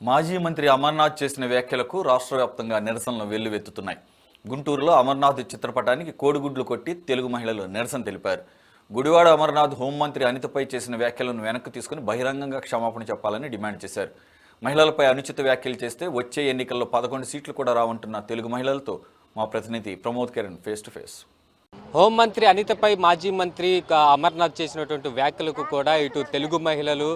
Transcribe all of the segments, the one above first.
మాజీ మంత్రి అమర్నాథ్ చేసిన వ్యాఖ్యలకు రాష్ట్ర వ్యాప్తంగా నిరసనలు వెల్లువెత్తుతున్నాయి. గుంటూరులో అమర్నాథ్ చిత్రపటానికి కోడిగుడ్లు కొట్టి తెలుగు మహిళలు నిరసన తెలిపారు. గుడివాడ అమర్నాథ్ హోంమంత్రి అనితపై చేసిన వ్యాఖ్యలను వెనక్కి తీసుకుని బహిరంగంగా క్షమాపణ చెప్పాలని డిమాండ్ చేశారు. మహిళలపై అనుచిత వ్యాఖ్యలు చేస్తే వచ్చే ఎన్నికల్లో 11 సీట్లు కూడా రావంటున్న తెలుగు మహిళలతో మా ప్రతినిధి Pramod Kiran face to face. హోంమంత్రి అనితపై మాజీ మంత్రి అమర్నాథ్ చేసినటువంటి వ్యాఖ్యలకు కూడా ఇటు తెలుగు మహిళలు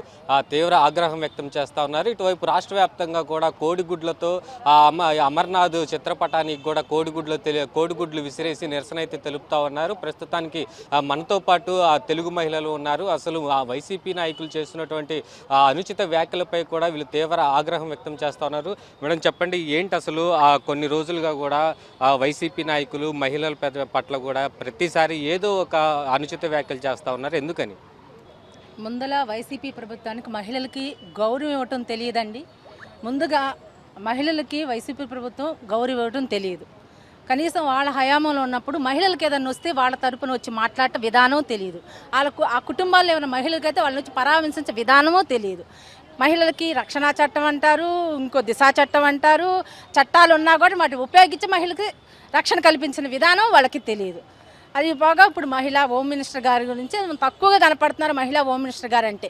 తీవ్ర ఆగ్రహం వ్యక్తం చేస్తూ ఉన్నారు. ఇటువైపు రాష్ట్ర వ్యాప్తంగా కూడా కోడిగుడ్లతో అమర్నాథ్ చిత్రపటానికి కూడా కోడిగుడ్లు విసిరేసి నిరసన అయితే తెలుపుతా ఉన్నారు. ప్రస్తుతానికి మనతో పాటు తెలుగు మహిళలు ఉన్నారు. అసలు వైసీపీ నాయకులు చేస్తున్నటువంటి అనుచిత వ్యాఖ్యలపై కూడా వీళ్ళు తీవ్ర ఆగ్రహం వ్యక్తం చేస్తూ ఉన్నారు. మేడం చెప్పండి, ఏంటి అసలు కొన్ని రోజులుగా కూడా వైసీపీ నాయకులు మహిళల పట్ల కూడా ప్రతిసారి ఏదో ఒక అనుచిత వ్యాఖ్యలు చేస్తూ ఉన్నారు, ఎందుకని? ముందల వైసీపీ ప్రభుత్వానికి మహిళలకి గౌరవం ఇవ్వటం తెలియదండి. ముందుగా మహిళలకి వైసీపీ ప్రభుత్వం గౌరవం ఇవ్వటం తెలియదు. కనీసం వాళ్ళ హయాంలో ఉన్నప్పుడు మహిళలకి ఏదైనా వస్తే వాళ్ళ తరపున వచ్చి మాట్లాడటం విధానం తెలియదు. వాళ్ళకు ఆ కుటుంబాల్లో ఏమైనా మహిళలకైతే వాళ్ళని వచ్చి పరామర్శించే విధానమో తెలియదు. మహిళలకి రక్షణ చట్టం అంటారు, ఇంకో దిశా చట్టం అంటారు. చట్టాలు ఉన్నా కూడా వాటిని ఉపయోగించి మహిళలకి రక్షణ కల్పించిన విధానం వాళ్ళకి తెలియదు. అది పోగా ఇప్పుడు మహిళా హోమ్ మినిస్టర్ గారి గురించి తక్కువగా కనపడుతున్నారు. మహిళా హోమ్ మినిస్టర్ గారు అంటే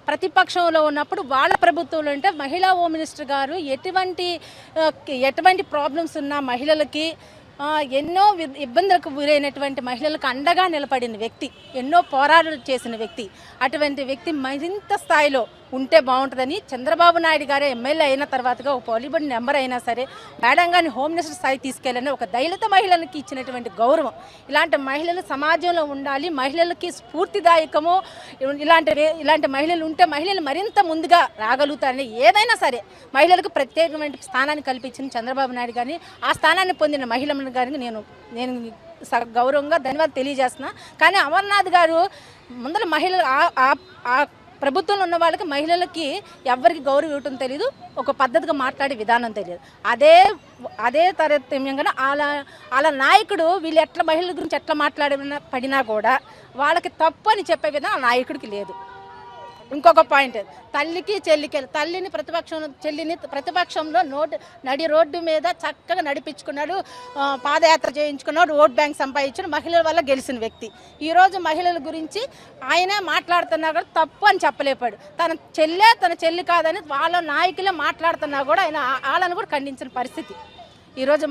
ప్రతిపక్షంలో ఉన్నప్పుడు వాళ్ళ ప్రభుత్వంలో అంటే మహిళా హోమ్ మినిస్టర్ గారు ఎటువంటి ప్రాబ్లమ్స్ ఉన్నా మహిళలకి ఎన్నో ఇబ్బందులకు గురైనటువంటి మహిళలకు అండగా నిలబడిన వ్యక్తి, ఎన్నో పోరాటాలు చేసిన వ్యక్తి. అటువంటి వ్యక్తి మరింత స్థాయిలో ఉంటే బాగుంటుందని చంద్రబాబు నాయుడు గారే ఎమ్మెల్యే అయిన తర్వాతగా ఒక పార్లమెంట్ మెంబర్ అయినా సరే మేడం గారిని హోమ్ మినిస్టర్ స్థాయి తీసుకెళ్ళని ఒక దళిత మహిళలకి ఇచ్చినటువంటి గౌరవం. ఇలాంటి మహిళలు సమాజంలో ఉండాలి, మహిళలకి స్ఫూర్తిదాయకము. ఇలాంటి మహిళలు ఉంటే మహిళలు మరింత ముందుగా రాగలుగుతారని ఏదైనా సరే మహిళలకు ప్రత్యేకమైన స్థానాన్ని కల్పించిన చంద్రబాబు నాయుడు గారిని, ఆ స్థానాన్ని పొందిన మహిళల గారికి నేను గౌరవంగా ధన్యవాదాలు తెలియజేస్తున్నా. కానీ అమర్నాథ్ గారు ముందర మహిళలు ఆ ప్రభుత్వంలో ఉన్న వాళ్ళకి మహిళలకి ఎవరికి గౌరవం ఇవ్వటం తెలియదు, ఒక పద్ధతిగా మాట్లాడే విధానం తెలియదు. అదే తరతమ్యంగా వాళ్ళ నాయకుడు వీళ్ళు ఎట్లా మహిళల గురించి ఎట్లా పడినా కూడా వాళ్ళకి తప్పు అని చెప్పే విధానం ఆ నాయకుడికి లేదు. ఇంకొక పాయింట్, తల్లికి చెల్లికి, తల్లిని చెల్లిని ప్రతిపక్షంలో నడి రోడ్డు మీద చక్కగా నడిపించుకున్నాడు, పాదయాత్ర చేయించుకున్నాడు, ఓట్ బ్యాంక్ సంపాదించిన మహిళల వల్ల గెలిచిన వ్యక్తి. ఈరోజు మహిళల గురించి ఆయనే మాట్లాడుతున్నా కూడా తప్పు అని చెప్పలేపాడు. తన చెల్లి కాదని వాళ్ళ నాయకులే మాట్లాడుతున్నా కూడా ఆయన వాళ్ళని కూడా ఖండించిన పరిస్థితి. ఈరోజు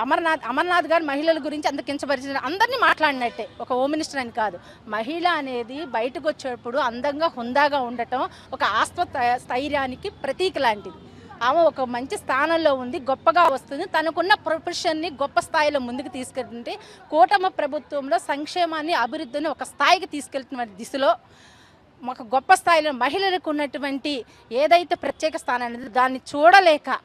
అమర్నాథ్ గారు మహిళల గురించి అంత కించపరిచిన అందరినీ మాట్లాడినట్టే, ఒక హోమ్ మినిస్టర్ అని కాదు. మహిళ అనేది బయటకు వచ్చేటప్పుడు అందంగా హుందాగా ఉండటం ఒక స్థైర్యానికి ప్రతీక లాంటిది. ఆమె ఒక మంచి స్థానంలో ఉంది, గొప్పగా వస్తుంది, తనకున్న ప్రొఫెషన్ని గొప్ప స్థాయిలో ముందుకు తీసుకెళ్తుంటే కూటమి ప్రభుత్వంలో సంక్షేమాన్ని అభివృద్ధిని ఒక స్థాయికి తీసుకెళ్తున్న దిశలో ఒక గొప్ప స్థాయిలో మహిళలకు ఉన్నటువంటి ఏదైతే ప్రత్యేక స్థానాన్ని దాన్ని చూడలేక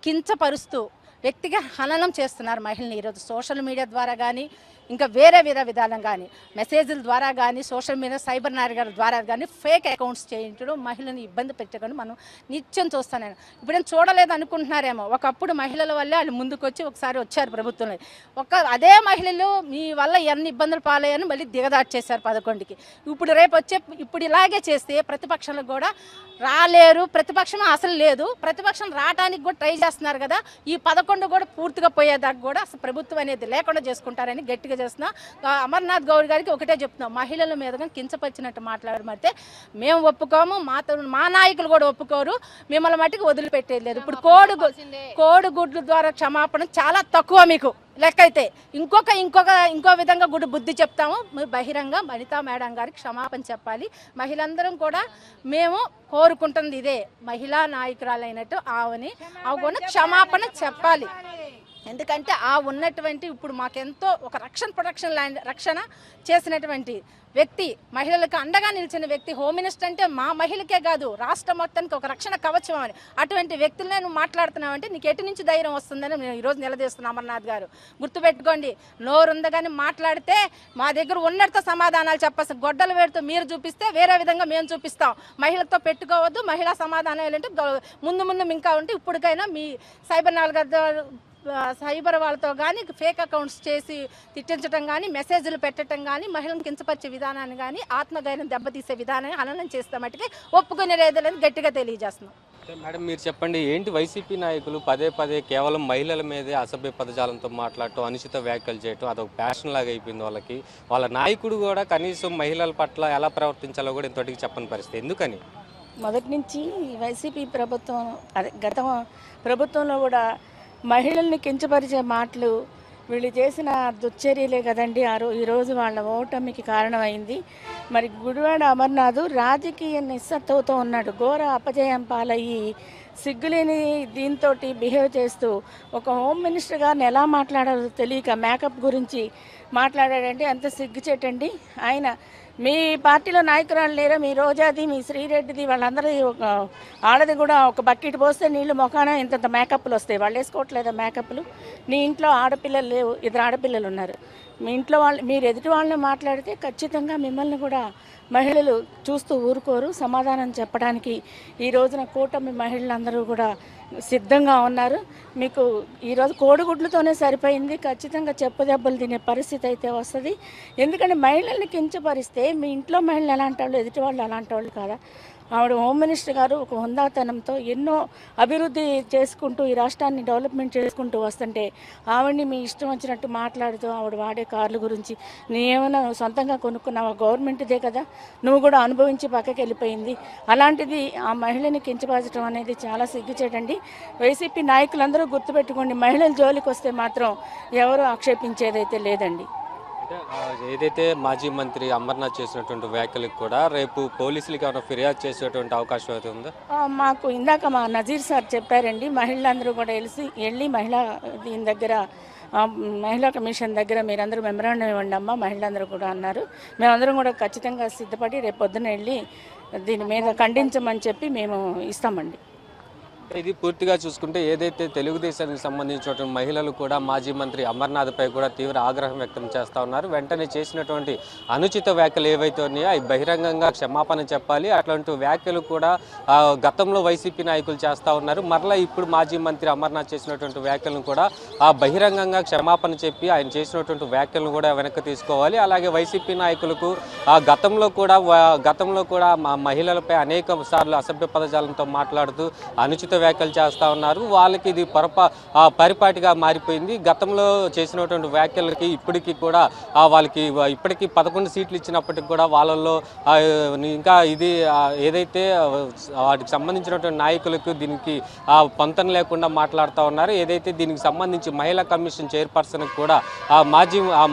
కించపరుస్తూ వ్యక్తిగా హననం చేస్తున్నారు మహిళని. ఈరోజు సోషల్ మీడియా ద్వారా కానీ ఇంకా వేరే విధానం కానీ మెసేజ్ల ద్వారా కానీ సోషల్ మీడియా సైబర్ నేరగాల ద్వారా కానీ ఫేక్ అకౌంట్స్ చేయించడం, మహిళని ఇబ్బంది పెట్టడం మనం నిత్యం చూస్తాను. ఇప్పుడు నేను చూడలేదు అనుకుంటున్నారేమో, ఒకప్పుడు మహిళల వల్లే వాళ్ళు ముందుకు వచ్చి ఒకసారి వచ్చారు ప్రభుత్వంలో. అదే మహిళలు మీ వల్ల ఎన్ని ఇబ్బందులు పాలయ్యారని మళ్ళీ దిగదాటి చేశారు 11కి. ఇప్పుడు ఇలాగే చేస్తే ప్రతిపక్షాలకు కూడా రాలేరు, ప్రతిపక్షం అసలు లేదు, ప్రతిపక్షం రావడానికి కూడా ట్రై చేస్తున్నారు కదా. ఈ 11 కూడా పూర్తిగా పోయేదాకా కూడా అసలు ప్రభుత్వం అనేది లేకుండా చేసుకుంటారని గట్టిగా చేస్తున్నా. అమర్నాథ్ గౌడ్ గారికి ఒకటే చెప్తున్నాం, మహిళల మీదుగా కించపరిచినట్టు మాట్లాడమంటే మేము ఒప్పుకోము, మా నాయకులు కూడా ఒప్పుకోరు, మిమ్మల్ని మట్టికి వదిలిపెట్టేది లేదు. ఇప్పుడు కోడిగుడ్ల ద్వారా క్షమాపణ చాలా తక్కువ మీకు లెక్క అయితే ఇంకో విధంగా కూడా బుద్ధి చెప్తాము. మీరు బహిరంగ వనితా మేడం గారికి క్షమాపణ చెప్పాలి. మహిళందరం కూడా మేము కోరుకుంటుంది ఇదే, మహిళా నాయకురాలైనట్టు ఆమెని క్షమాపణ చెప్పాలి. ఎందుకంటే ఉన్నటువంటి ఇప్పుడు మాకెంతో ఒక రక్షణ చేసినటువంటి వ్యక్తి, మహిళలకు అండగా నిలిచిన వ్యక్తి, హోమ్ మినిస్టర్ అంటే మా మహిళకే కాదు రాష్ట్ర మొత్తానికి ఒక రక్షణ కవచం అని. అటువంటి వ్యక్తులనే నువ్వు మాట్లాడుతున్నావంటే నీకు ఎటు నుంచి ధైర్యం వస్తుందని నేను ఈరోజు నిలదీస్తున్నాను. అమర్నాథ్ గారు గుర్తుపెట్టుకోండి, నోరుందగాని మాట్లాడితే మా దగ్గర ఉన్నట్టు సమాధానాలు చెప్పాల్సిన గొడ్డలు వేడుతూ మీరు చూపిస్తే వేరే విధంగా మేము చూపిస్తాం. మహిళలతో పెట్టుకోవద్దు, మహిళా సమాధానం ఏంటంటే ముందు ఇంకా ఉంటే ఇప్పటికైనా మీ సైబర్ నేరగాల సైబర్ వాళ్ళతో కానీ ఫేక్ అకౌంట్స్ చేసి తిట్టించడం కానీ మెసేజ్లు పెట్టడం కానీ మహిళలను కించపరిచే విధానాన్ని కానీ ఆత్మధైర్యం దెబ్బతీసే విధానాన్ని హననం చేస్తే మట్టుకే ఒప్పుకునేలేదని గట్టిగా తెలియజేస్తున్నాం. మేడం మీరు చెప్పండి, ఏంటి వైసీపీ నాయకులు పదే పదే కేవలం మహిళల మీదే అసభ్య పదజాలంతో మాట్లాడటం, అనుచిత వ్యాఖ్యలు చేయటం అదొక ప్యాషన్ లాగా అయిపోయింది వాళ్ళకి. వాళ్ళ నాయకుడు కూడా కనీసం మహిళల పట్ల ఎలా ప్రవర్తించాలో కూడా ఇంతటికి చెప్పని పరిస్థితి. ఎందుకని? మొదటి నుంచి వైసీపీ ప్రభుత్వం గత ప్రభుత్వంలో కూడా మహిళల్ని కించపరిచే మాటలు వీళ్ళు చేసిన దుశ్చర్యలే కదండి ఈరోజు వాళ్ళ ఓటమికి కారణమైంది. మరి గుడివాడ అమర్నాథ్ రాజకీయ నిస్సత్తువతో ఉన్నాడు. ఘోర అపజయం పాలయ్యి సిగ్గులేని దీంతో బిహేవ్ చేస్తూ ఒక హోమ్ మినిస్టర్ గారిని ఎలా మాట్లాడాలో తెలియక మేకప్ గురించి మాట్లాడాడంటే అంత సిగ్గుచేటండి. ఆయన మీ పార్టీలో నాయకురాలు లేరా? మీ రోజాది, మీ శ్రీరెడ్డిది, వాళ్ళందరిది ఒక ఆడది కూడా ఒక బకెట్ పోస్తే నీళ్లు మొఖాన ఇంత మేకప్లు వస్తాయి. వాళ్ళు వేసుకోవట్లేదా మేకప్లు? నీ ఇంట్లో ఆడపిల్లలు లేవు, 2 ఆడపిల్లలు ఉన్నారు. మీ ఇంట్లో వాళ్ళు మీరు ఎదుటి వాళ్ళని మాట్లాడితే ఖచ్చితంగా మిమ్మల్ని కూడా మహిళలు చూస్తూ ఊరుకోరు. సమాధానం చెప్పడానికి ఈ రోజున కూటమి మహిళలందరూ కూడా సిద్ధంగా ఉన్నారు. మీకు ఈరోజు కోడిగుడ్లతోనే సరిపోయింది. ఖచ్చితంగా చెప్పుదెబ్బలు తినే పరిస్థితి అయితే వస్తుంది. ఎందుకంటే మహిళల్ని కించపరిస్తే మీ ఇంట్లో మహిళలు ఎలాంటి వాళ్ళు, ఎదుటి వాళ్ళు అలాంటి వాళ్ళు కాదా? ఆవిడ హోమ్ మినిస్టర్ గారు ఒక హుందాతనంతో ఎన్నో అభివృద్ధి చేసుకుంటూ ఈ రాష్ట్రాన్ని డెవలప్మెంట్ చేసుకుంటూ వస్తుంటే ఆవిడని మీ ఇష్టం వచ్చినట్టు మాట్లాడుతూ ఆవిడ వాడే కార్ల గురించి నీవేమైనా సొంతంగా కొనుక్కున్నావా? గవర్నమెంట్దే కదా, నువ్వు కూడా అనుభవించి పక్కకి వెళ్ళిపోయింది. అలాంటిది ఆ మహిళని కించపరచడం అనేది చాలా సిగ్గుచేటండి. వైసీపీ నాయకులందరూ గుర్తుపెట్టుకోండి, మహిళల జోలికి వస్తే మాత్రం ఎవరు ఆక్షేపించేదైతే లేదండి. ఏదైతే మాజీ మంత్రి అమర్నాథ్ చేసినటువంటి వ్యాఖ్యలకు కూడా రేపు పోలీసులకి ఏమైనా ఫిర్యాదు చేసేటువంటి అవకాశం అయితే ఉందా? మాకు ఇందాక మా నజీర్ సార్ చెప్పారండి, మహిళలందరూ కూడా వెళ్ళి దీని దగ్గర మహిళా కమిషన్ దగ్గర మీరందరూ మెమరాండం ఇవ్వండి అమ్మ మహిళలందరూ కూడా అన్నారు. మేమందరం కూడా ఖచ్చితంగా సిద్ధపడి రేపు పొద్దున వెళ్ళి దీని మీద ఖండించమని చెప్పి మేము ఇస్తామండి. ఇది పూర్తిగా చూసుకుంటే ఏదైతే తెలుగుదేశానికి సంబంధించినటువంటి మహిళలు కూడా మాజీ మంత్రి అమర్నాథ్పై కూడా తీవ్ర ఆగ్రహం వ్యక్తం చేస్తూ ఉన్నారు. వెంటనే చేసినటువంటి అనుచిత వ్యాఖ్యలు ఏవైతే ఉన్నాయో అవి బహిరంగంగా క్షమాపణ చెప్పాలి. అట్లాంటి వ్యాఖ్యలు కూడా గతంలో వైసీపీ నాయకులు చేస్తూ ఉన్నారు. మరలా ఇప్పుడు మాజీ మంత్రి అమర్నాథ్ చేసినటువంటి వ్యాఖ్యలను కూడా బహిరంగంగా క్షమాపణ చెప్పి ఆయన చేసినటువంటి వ్యాఖ్యలను కూడా వెనక్కి తీసుకోవాలి. అలాగే వైసీపీ నాయకులకు గతంలో కూడా మహిళలపై అనేక సార్లు అసభ్య పదజాలంతో మాట్లాడుతూ అనుచిత వ్యాఖ్యలు చేస్తూ ఉన్నారు. వాళ్ళకి ఇది పరిపాటిగా మారిపోయింది. గతంలో చేసినటువంటి వ్యాఖ్యలకి ఇప్పటికీ కూడా వాళ్ళకి ఇప్పటికీ 11 సీట్లు ఇచ్చినప్పటికి కూడా వాళ్ళల్లో ఇంకా ఇది ఏదైతే వాటికి సంబంధించినటువంటి నాయకులకు దీనికి పొంతన లేకుండా మాట్లాడుతూ ఉన్నారు. ఏదైతే దీనికి సంబంధించి మహిళా కమిషన్ చైర్పర్సన్కి కూడా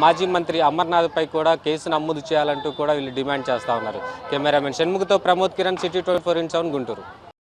మాజీ మంత్రి అమర్నాథ్పై కూడా కేసు నమోదు చేయాలంటూ కూడా వీళ్ళు డిమాండ్ చేస్తూ ఉన్నారు. కెమెరామెన్ షణ్ముఖతో ప్రమోద్ కిరణ్, సిటీ 24/7 గుంటూరు.